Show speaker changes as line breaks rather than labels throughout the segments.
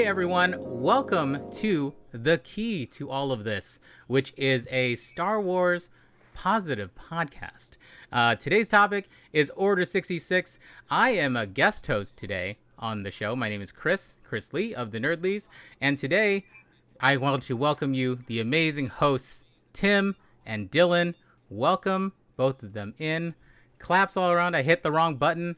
Hey everyone, welcome to The Key to All of This, which is a Star Wars positive podcast. Today's topic is Order 66. I am a guest host today on the show. My name is Chris Lee of the Nerdlies, and today I want to welcome you, the amazing hosts, Tim and Dylan. Welcome, both of them in. Claps all around. I hit the wrong button.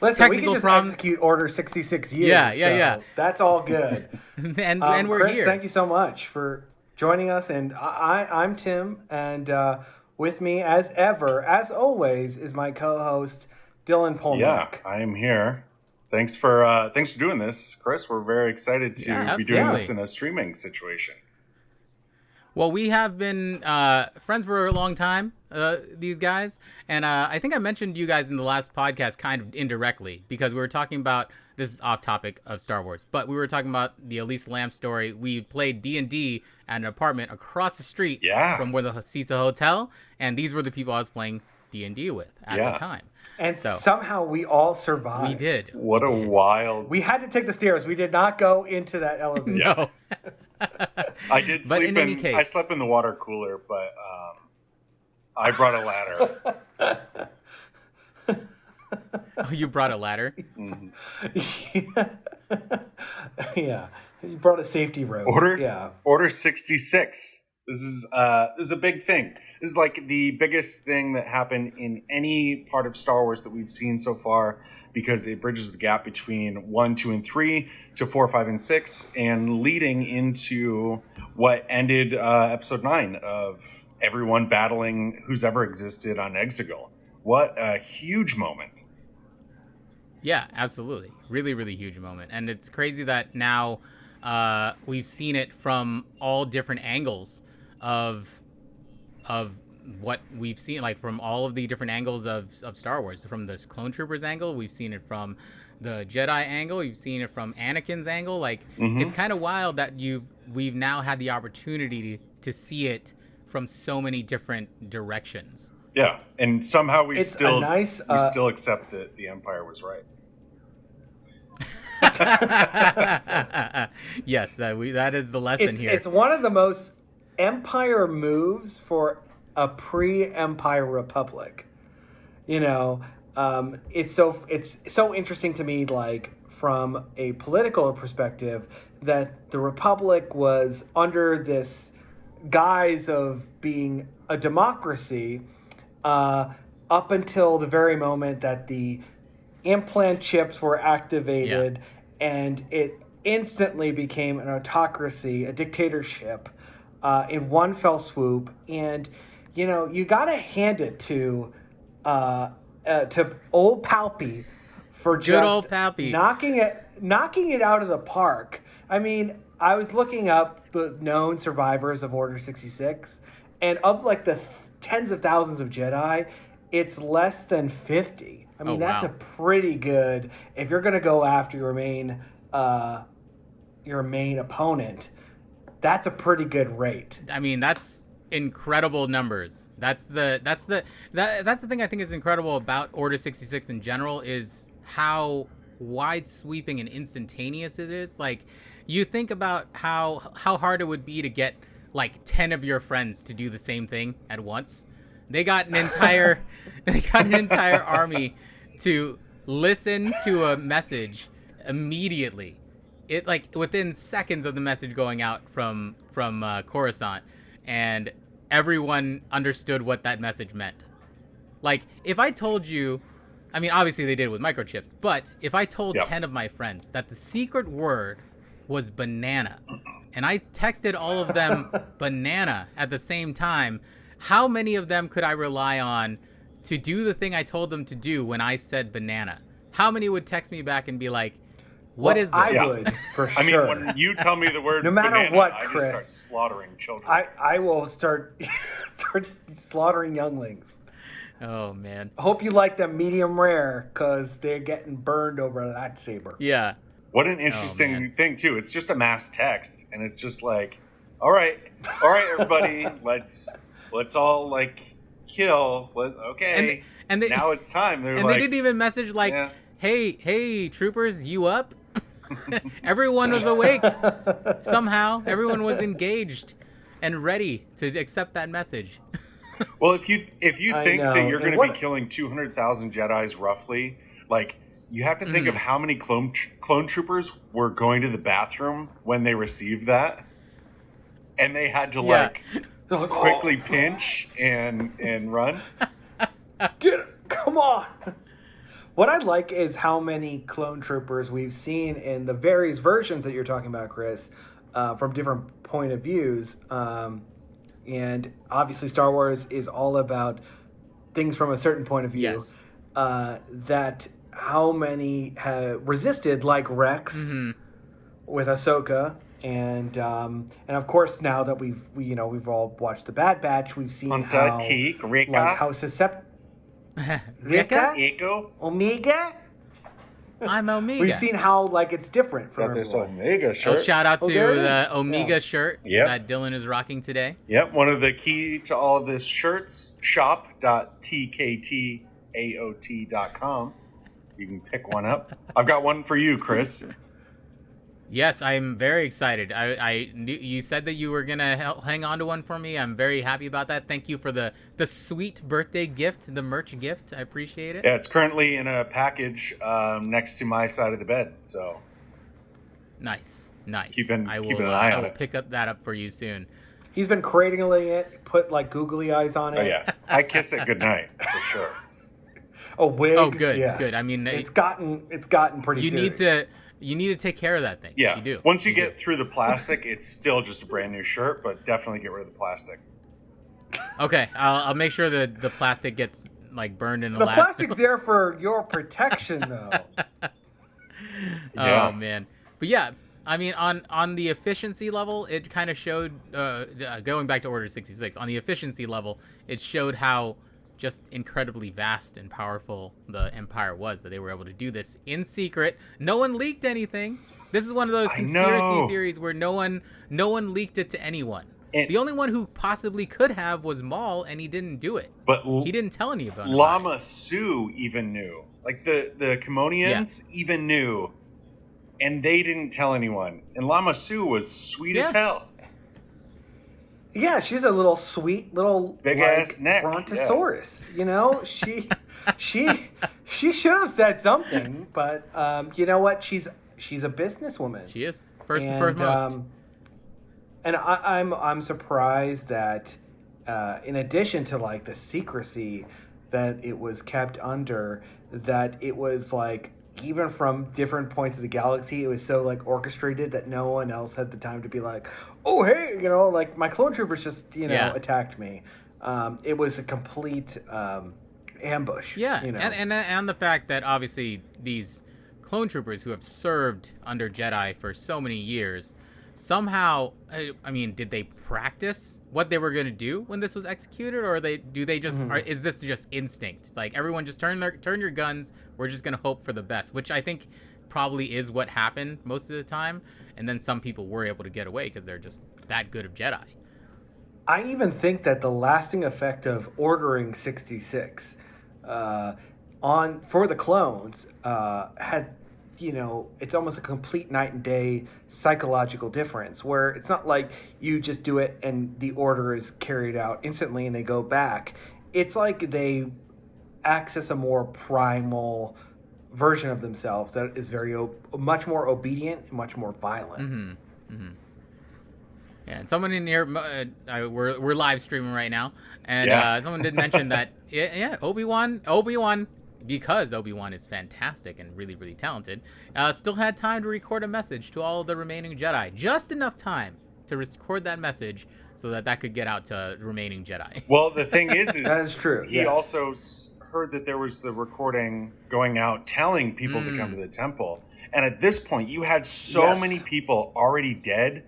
Listen, we can just execute Order 66 years. Yeah. That's all good.
and we're
Chris,
here.
Thank you so much for joining us. And I'm Tim, and with me, as ever, as always, is my co-host Dylan Polniak.
Yeah, I am here. Thanks for doing this, Chris. We're very excited to be doing this in a streaming situation.
Well, we have been friends for a long time, these guys. And I think I mentioned you guys in the last podcast kind of indirectly because we were talking about, this is off topic of Star Wars, but we were talking about the Elise Lamb story. We played D&D at an apartment across the street from where the Cecil Hotel. And these were the people I was playing D&D with at the time.
And somehow we all survived.
We did.
What a wild...
We had to take the stairs. We did not go into that elevator.
No.
I did sleep
in any case,
I slept in the water cooler, but I brought a ladder.
Oh, you brought a ladder?
Mm-hmm.
Yeah. You brought a safety rope.
Order 66. This is a big thing. This is like the biggest thing that happened in any part of Star Wars that we've seen so far, because it bridges the gap between 1, 2, and 3 to 4, 5, and 6, and leading into what ended Episode 9 of everyone battling who's ever existed on Exegol. What a huge moment.
Yeah, absolutely. Really, really huge moment. And it's crazy that now we've seen it from all different angles of what we've seen, like from all of the different angles of Star Wars. From this Clone Troopers angle, we've seen it from the Jedi angle, we've seen it from Anakin's angle. Like, It's kind of wild that we've now had the opportunity to see it from so many different directions.
Yeah, and somehow we still accept that the Empire was right.
Yes, that is the lesson here.
It's one of the most Empire moves for a pre-Empire Republic. You know, it's so interesting to me, like from a political perspective, that the Republic was under this guise of being a democracy up until the very moment that the implant chips were activated, and it instantly became an autocracy, a dictatorship, in one fell swoop. And you know, you gotta hand it to old Palpy for just
good old Palpy
knocking it out of the park. I mean, I was looking up the known survivors of Order 66, and of like the tens of thousands of Jedi, it's less than 50. I mean, that's a pretty good, if you're going to go after your main opponent, that's a pretty good rate.
I mean, that's incredible numbers. That's the thing I think is incredible about Order 66 in general, is how wide sweeping and instantaneous it is. Like, you think about how hard it would be to get like 10 of your friends to do the same thing at once. They got an entire army to listen to a message immediately. It, like, within seconds of the message going out from Coruscant, and everyone understood what that message meant. Like, if I told you, I mean, obviously they did it with microchips, but if I told 10 of my friends that the secret word was banana, and I texted all of them banana at the same time, how many of them could I rely on to do the thing I told them to do when I said banana? How many would text me back and be like, what is this?
I would, for sure.
I mean, when you tell me the word
no matter
banana,
what,
I
Chris,
just start slaughtering children.
I will start slaughtering younglings.
Oh, man.
I hope you like them medium rare, because they're getting burned over a lightsaber.
Yeah.
What an interesting thing, too. It's just a mass text, and it's just like, all right, everybody, let's all, like, kill. Okay,
and they,
now it's time.
They didn't even message, like, hey, troopers, you up? Everyone was awake. Somehow, everyone was engaged and ready to accept that message.
Well, if you think that you're going to be
what...
killing 200,000 Jedis roughly, like you have to think of how many clone troopers were going to the bathroom when they received that, and they had to like quickly pinch and run.
Get it. Come on. What I like is how many clone troopers we've seen in the various versions that you're talking about, Chris, from different point of views. And obviously Star Wars is all about things from a certain point of view.
Yes.
That how many have resisted, like Rex with Ahsoka. And of course, now that we've all watched the Bad Batch, we've seen how susceptible
Rika?
Echo?
Omega.
I'm Omega.
We've seen how it's different from
Got this
everyone.
Omega shirt.
Shout out to
there it
the
is.
Omega shirt
Yep.
that Dylan is rocking today.
Yep, one of the key to all of this shirts, shop.tktaot.com. You can pick one up. I've got one for you, Chris.
Yes, I'm very excited. I knew you said that you were gonna hang on to one for me. I'm very happy about that. Thank you for the sweet birthday gift, the merch gift. I appreciate it.
Yeah, it's currently in a package next to my side of the bed. So
Nice.
Keeping
I
an
will
eye on it.
pick that up for you soon.
He's been cradling it, put googly eyes on it.
Oh yeah, I kiss it goodnight for sure.
A wig.
Oh, good,
yes.
good. I mean,
it's gotten pretty.
You
serious.
you need to take care of that thing.
Yeah,
You do.
Once you get through the plastic, it's still just a brand new shirt, but definitely get rid of the plastic.
Okay, I'll make sure that the plastic gets burned in the
The
lab.
plastic's there for your protection, though.
Yeah.
Oh man, but yeah, I mean, on the efficiency level, it kind of showed. Going back to Order 66, on the efficiency level, it showed how just incredibly vast and powerful the Empire was, that they were able to do this in secret. No one leaked anything. This is one of those conspiracy theories where no one leaked it to anyone.
And
the only one who possibly could have was Maul, and he didn't do it.
But
He didn't tell anyone.
Lama Su even knew. Like the Kimonians even knew, and they didn't tell anyone. And Lama Su was sweet as hell.
Yeah, she's a little sweet little
Big ass neck.
brontosaurus. Yeah. You know, she should have said something, but you know what? She's a businesswoman.
She is first and foremost.
And I'm surprised that in addition to the secrecy that it was kept under, that it was even from different points of the galaxy, it was so orchestrated that no one else had the time to be oh hey, my clone troopers just attacked me. It was a complete ambush.
Yeah, and the fact that obviously these clone troopers who have served under Jedi for so many years, somehow, I mean, did they practice what they were going to do when this was executed, or is this just instinct? Everyone just turn your guns. We're just going to hope for the best, which I think probably is what happened most of the time. And then some people were able to get away because they're just that good of Jedi.
I even think that the lasting effect of ordering 66 for the clones had, it's almost a complete night and day psychological difference, where it's not like you just do it and the order is carried out instantly and they go back. It's like they access a more primal version of themselves that is much more obedient and much more violent.
Mm-hmm. Mm-hmm. Yeah, and someone in here, we're live streaming right now, and someone did mention that, Obi-Wan, because Obi-Wan is fantastic and really, really talented, still had time to record a message to all of the remaining Jedi. Just enough time to record that message so that could get out to remaining Jedi.
Well, the thing is
that is true.
He also heard that there was the recording going out telling people to come to the temple. And at this point, you had so many people already dead,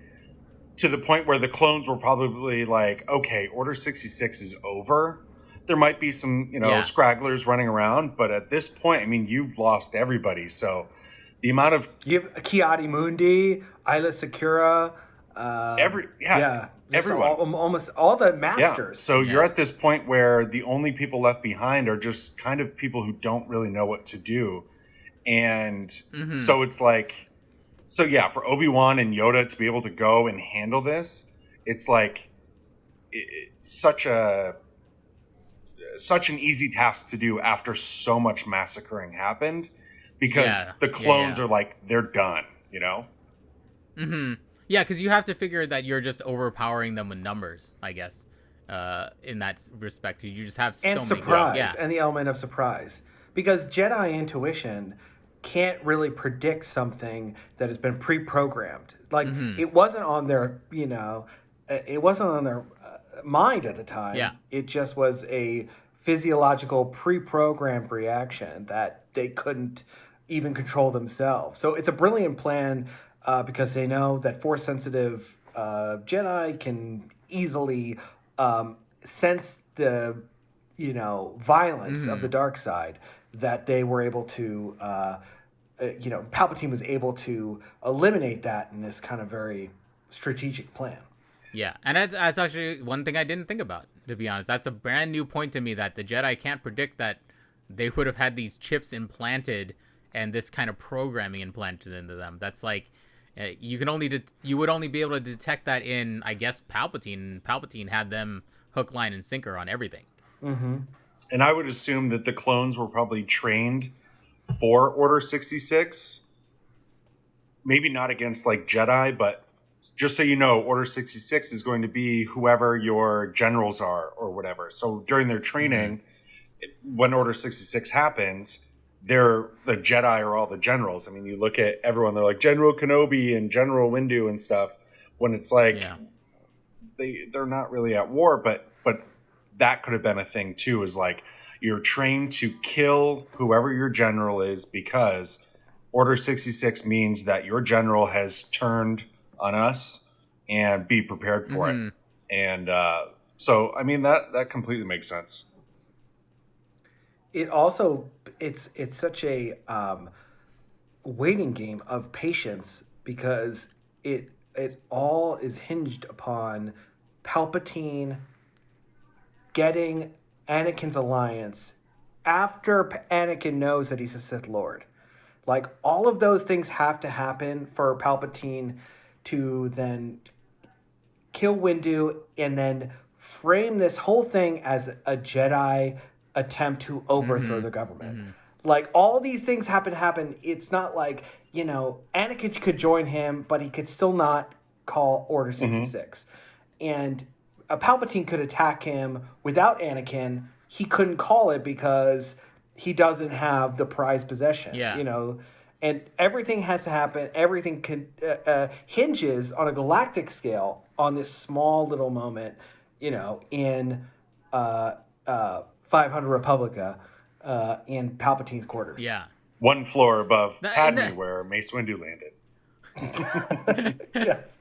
to the point where the clones were probably okay, Order 66 is over. There might be some, scragglers running around, but at this point, I mean, you've lost everybody. So the amount of...
You have Kiadi Mundi, Isla Secura...
everyone.
Almost all the masters.
Yeah. So you're at this point where the only people left behind are just kind of people who don't really know what to do. And so it's like, so yeah, for Obi-Wan and Yoda to be able to go and handle this, it's like such an easy task to do after so much massacring happened, because the clones are like, they're done, you know?
Yeah, because you have to figure that you're just overpowering them with numbers, I guess. In that respect, you just have so
and
many
surprise, and the element of surprise, because Jedi intuition can't really predict something that has been pre-programmed. Like it wasn't on their, it wasn't on their mind at the time.
Yeah.
It just was a physiological pre-programmed reaction that they couldn't even control themselves. So it's a brilliant plan because they know that Force-sensitive Jedi can easily sense the, violence of the dark side, that they were able to, Palpatine was able to eliminate that in this kind of very strategic plan.
Yeah, and that's actually one thing I didn't think about, to be honest. That's a brand new point to me, that the Jedi can't predict that they would have had these chips implanted and this kind of programming implanted into them. That's like, you would only be able to detect that in, I guess, Palpatine. Palpatine had them hook, line, and sinker on everything.
Mm-hmm.
And I would assume that the clones were probably trained for Order 66. Maybe not against like Jedi, but just so you know, Order 66 is going to be whoever your generals are or whatever. So during their training, when Order 66 happens, the Jedi are all the generals. I mean, you look at everyone, they're like General Kenobi and General Windu and stuff, when it's like they're not really at war, but that could have been a thing too, is like, you're trained to kill whoever your general is, because Order 66 means that your general has turned on us, and be prepared for it. And so, I mean, that completely makes sense.
It also, it's such a waiting game of patience, because it all is hinged upon Palpatine getting Anakin's alliance after Anakin knows that he's a Sith Lord. Like, all of those things have to happen for Palpatine to then kill Windu and then frame this whole thing as a Jedi attempt to overthrow the government. Like, all these things happen. It's not like, Anakin could join him, but he could still not call Order 66. And Palpatine could attack him without Anakin. He couldn't call it because he doesn't have the prized possession. And everything has to happen. Everything hinges on a galactic scale on this small little moment, in 500 Republica, in Palpatine's quarters.
Yeah.
One floor above Padme, where Mace Windu landed.
Yes.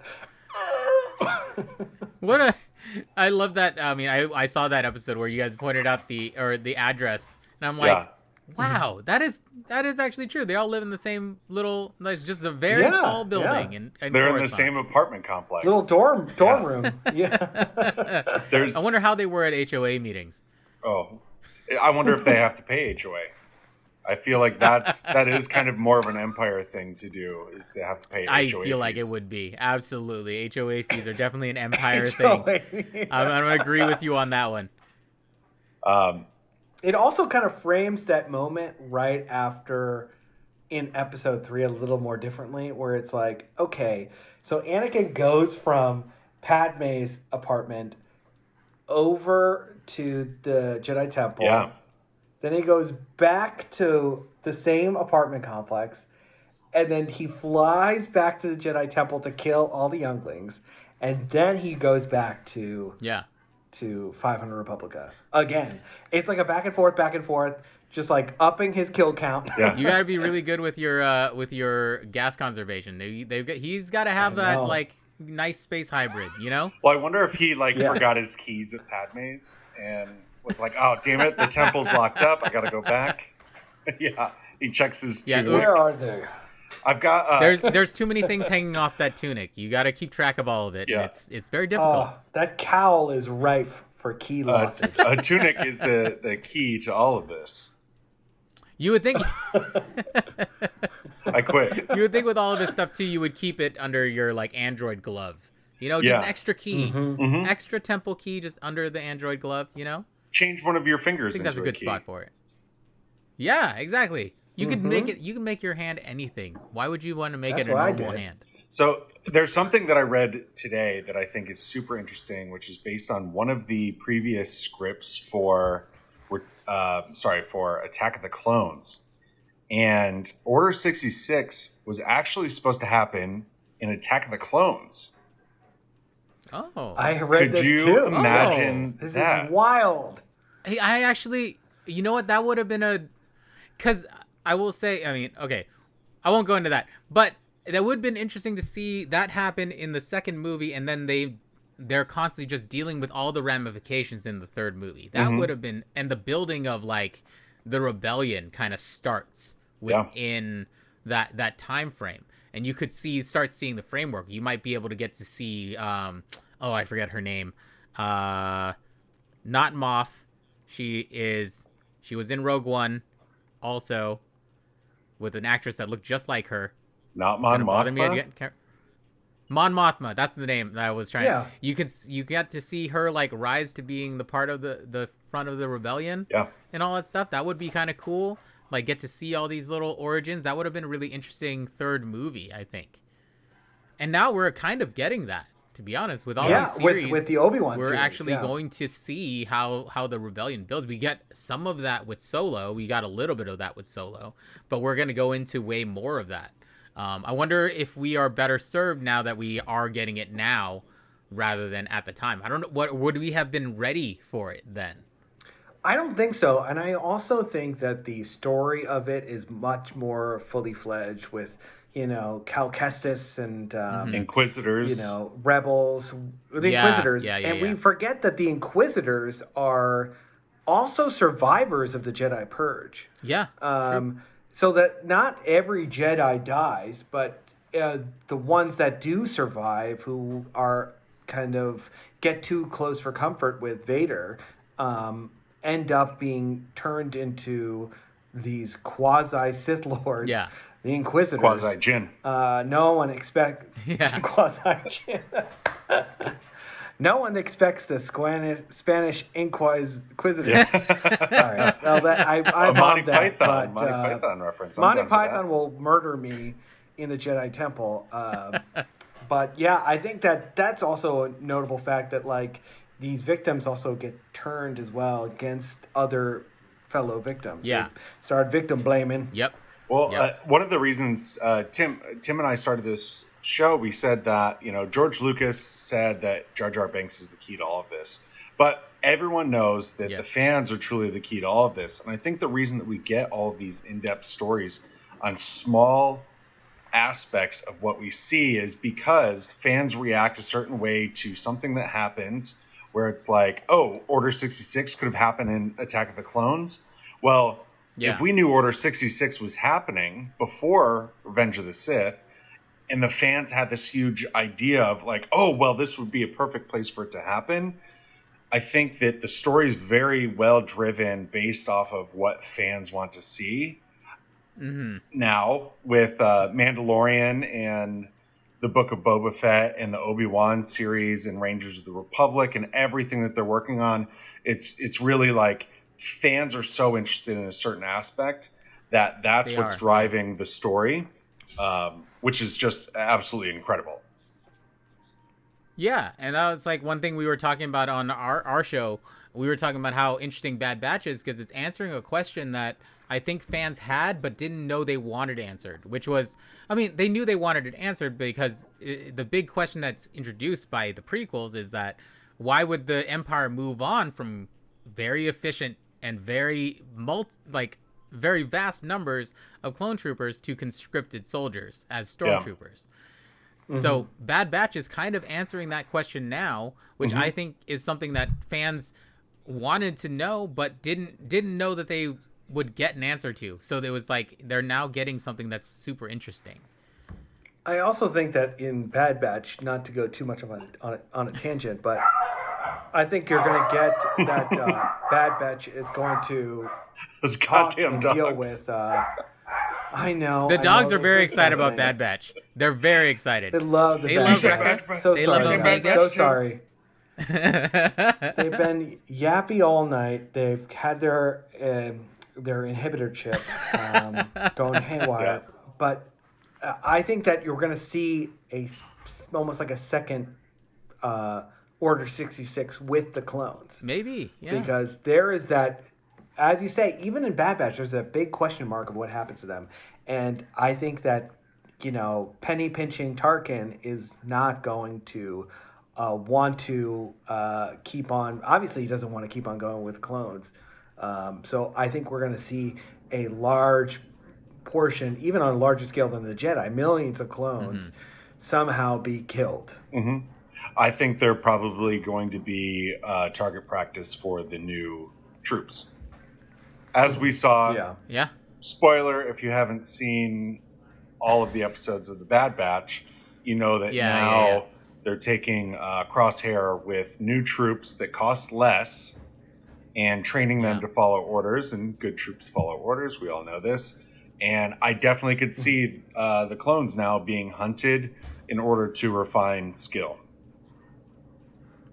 I love that. I mean, I saw that episode where you guys pointed out the address, and I'm like, wow, that is actually true. They all live in the same little, like, just a very tall building, and
they're in the same apartment complex.
Little dorm room. Yeah.
I wonder how they were at HOA meetings.
Oh, I wonder if they have to pay HOA. I feel like that is kind of more of an Empire thing to do, is to have to pay HOA
I feel
fees.
like it would be. Absolutely. HOA fees are definitely an Empire thing. I'm going to agree with you on that one.
It also kind of frames that moment right after, in episode 3, a little more differently, where it's like, okay, so Anakin goes from Padme's apartment over to the Jedi Temple.
Yeah.
Then he goes back to the same apartment complex, and then he flies back to the Jedi Temple to kill all the younglings, and then he goes back to 500 Republica again. It's like a back and forth, just like upping his kill count.
Yeah.
You got to be really good with your gas conservation. He's got to have that like nice space hybrid,
Well, I wonder if he forgot his keys at Padme's and was like, oh, damn it, the temple's locked up. I got to go back. Yeah. He checks his tunics.
Where are they?
I've got...
There's too many things hanging off that tunic. You got to keep track of all of it.
Yeah.
And it's very difficult.
That cowl is rife for key lossage.
A tunic is the key to all of this.
You would think.
I quit.
You would think with all of this stuff too, you would keep it under your like Android glove. You know, just an extra key, extra temple key, just under the Android glove. You know,
Change one of your fingers.
I think that's a good
key.
spot for it. Yeah, exactly. You can make it. You can make your hand anything. Why would you want to make it a normal hand?
So there's something that I read today that I think is super interesting, which is based on one of the previous scripts for Attack of the Clones. And Order 66 was actually supposed to happen in Attack of the Clones.
Oh,
I read this too.
Could you imagine
this
that?
is wild.
Hey, I actually, you know what? That would have been because I will say, I mean, okay, I won't go into that, but that would have been interesting to see that happen in the second movie, and then they're constantly just dealing with all the ramifications in the third movie. That would have been, and the building of like the rebellion kind of starts within that time frame, and you could start seeing the framework. You might be able to get to see I forget her name, not Moff. She was in Rogue One also with an actress that looked just like her.
Not Mon Mothma?
Mon Mothma, that's the name that I was trying. Yeah. You get to see her like rise to being the part of the front of the rebellion.
Yeah.
And all that stuff. That would be kind of cool. Like get to see all these little origins. That would have been a really interesting third movie, I think. And now we're kind of getting that, to be honest, with all these series.
with the Obi Wan series.
We're actually going to see how the rebellion builds. We get some of that with Solo. We got a little bit of that with Solo, but we're going to go into way more of that. I wonder if we are better served now that we are getting it now rather than at the time. I don't know. What would we have been ready for it then?
I don't think so. And I also think that the story of it is much more fully fledged with, Cal Kestis and
Inquisitors,
rebels, the Inquisitors. And we forget that the Inquisitors are also survivors of the Jedi Purge.
Yeah.
So that not every Jedi dies, but the ones that do survive, who are kind of get too close for comfort with Vader, end up being turned into these quasi Sith Lords.
Yeah.
The Inquisitors.
Quasi Jin.
No one expects quasi Jin. No one expects the Spanish Inquisitors.
Yeah.
Sorry. Well, I bombed that.
Monty Python reference.
Monty Python will murder me in the Jedi Temple. But yeah, I think that's also a notable fact that like these victims also get turned as well against other fellow victims.
Yeah.
They start victim blaming.
Yep.
Well, one of the reasons Tim and I started this show, we said that George Lucas said that Jar Jar Binks is the key to all of this, but everyone knows that the fans are truly the key to all of this. And I think the reason that we get all of these in-depth stories on small aspects of what we see is because fans react a certain way to something that happens where it's like, oh, Order 66 could have happened in Attack of the Clones. Well, if we knew Order 66 was happening before Revenge of the Sith, and the fans had this huge idea of like, oh, well, this would be a perfect place for it to happen, I think that the story is very well driven based off of what fans want to see. Mm-hmm. Now, with Mandalorian and the Book of Boba Fett and the Obi Wan series and Rangers of the Republic and everything that they're working on, it's really like fans are so interested in a certain aspect that's what's driving the story, which is just absolutely incredible.
Yeah, and that was like one thing we were talking about on our show. We were talking about how interesting Bad Batch is because it's answering a question that I think fans had but didn't know they wanted answered, which was, I mean, they knew they wanted it answered because the big question that's introduced by the prequels is that why would the Empire move on from very efficient and very vast numbers of clone troopers to conscripted soldiers as stormtroopers? Mm-hmm. So Bad Batch is kind of answering that question now, which I think is something that fans wanted to know but didn't know that they would get an answer to. So there was like they're now getting something that's super interesting.
I also think that in Bad Batch, not to go too much on a tangent, but I think you're going to get that Bad Batch is going to
Those
talk
goddamn
and
dogs.
deal with. I know
The dogs
they
are very
hate
excited about
something.
Bad Batch. They're very excited.
They love the
They
Bad
love
Batch.
Wrecker.
So
They
sorry.
love
guys.
Omega.
So sorry. They've been yappy all night. They've had their inhibitor chip going haywire.
Yeah.
But I think that you're going to see almost like a second Order 66 with the clones.
Maybe, yeah.
Because there is that, as you say, even in Bad Batch, there's a big question mark of what happens to them. And I think that, penny pinching Tarkin is not going to want to keep on. Obviously, he doesn't want to keep on going with clones. So I think we're going to see a large portion, even on a larger scale than the Jedi, millions of clones somehow be killed.
Mm-hmm. I think they're probably going to be target practice for the new troops. As we saw,
Yeah.
Spoiler, if you haven't seen all of the episodes of The Bad Batch, you know that now they're taking Crosshair with new troops that cost less and training them to follow orders, and good troops follow orders. We all know this. And I definitely could see the clones now being hunted in order to refine skill.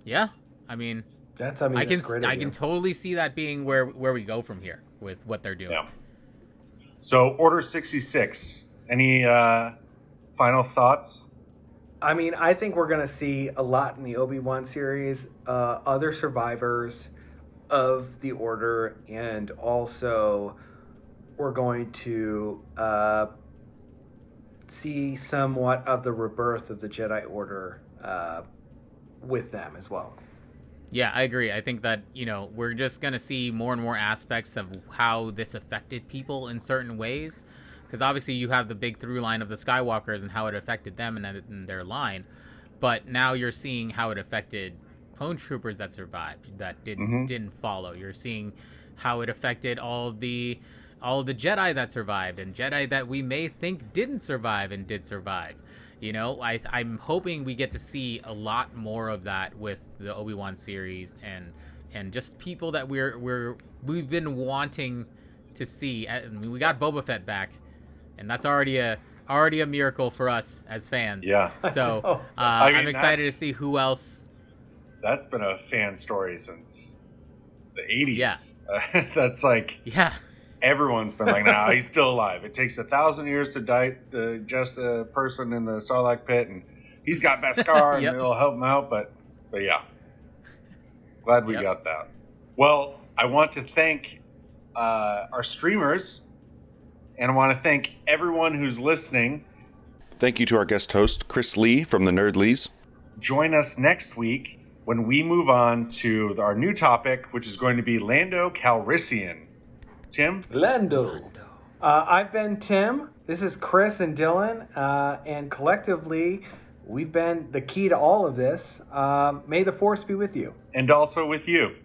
Yeah. I mean, I can totally see that being where we go from here with what they're doing.
Yeah. So Order 66, any final thoughts?
I mean, I think we're going to see a lot in the Obi Wan series, other survivors of the Order, and also we're going to see somewhat of the rebirth of the Jedi Order with them as well.
Yeah, I agree. I think that, we're just going to see more and more aspects of how this affected people in certain ways. Because obviously you have the big through line of the Skywalkers and how it affected them and their line. But now you're seeing how it affected clone troopers that survived, that didn't follow. You're seeing how it affected all the Jedi that survived and Jedi that we may think didn't survive and did survive. I'm hoping we get to see a lot more of that with the Obi Wan series and just people that we've been wanting to see. I mean, we got Boba Fett back, and that's already a miracle for us as fans.
Yeah.
So I'm excited to see who else.
That's been a fan story since the 80s.
Yeah.
That's like.
Yeah.
Everyone's been like, nah, he's still alive. It takes 1,000 years to digest a person in the Sarlacc pit, and he's got Beskar, and it'll help him out. But yeah, glad we got that. Well, I want to thank our streamers, and I want to thank everyone who's listening.
Thank you to our guest host, Chris Lee from the Nerd Lees.
Join us next week when we move on to our new topic, which is going to be Lando Calrissian. Tim?
Lando. I've been Tim. This is Chris and Dylan. And collectively, we've been the key to all of this. May the Force be with you.
And also with you.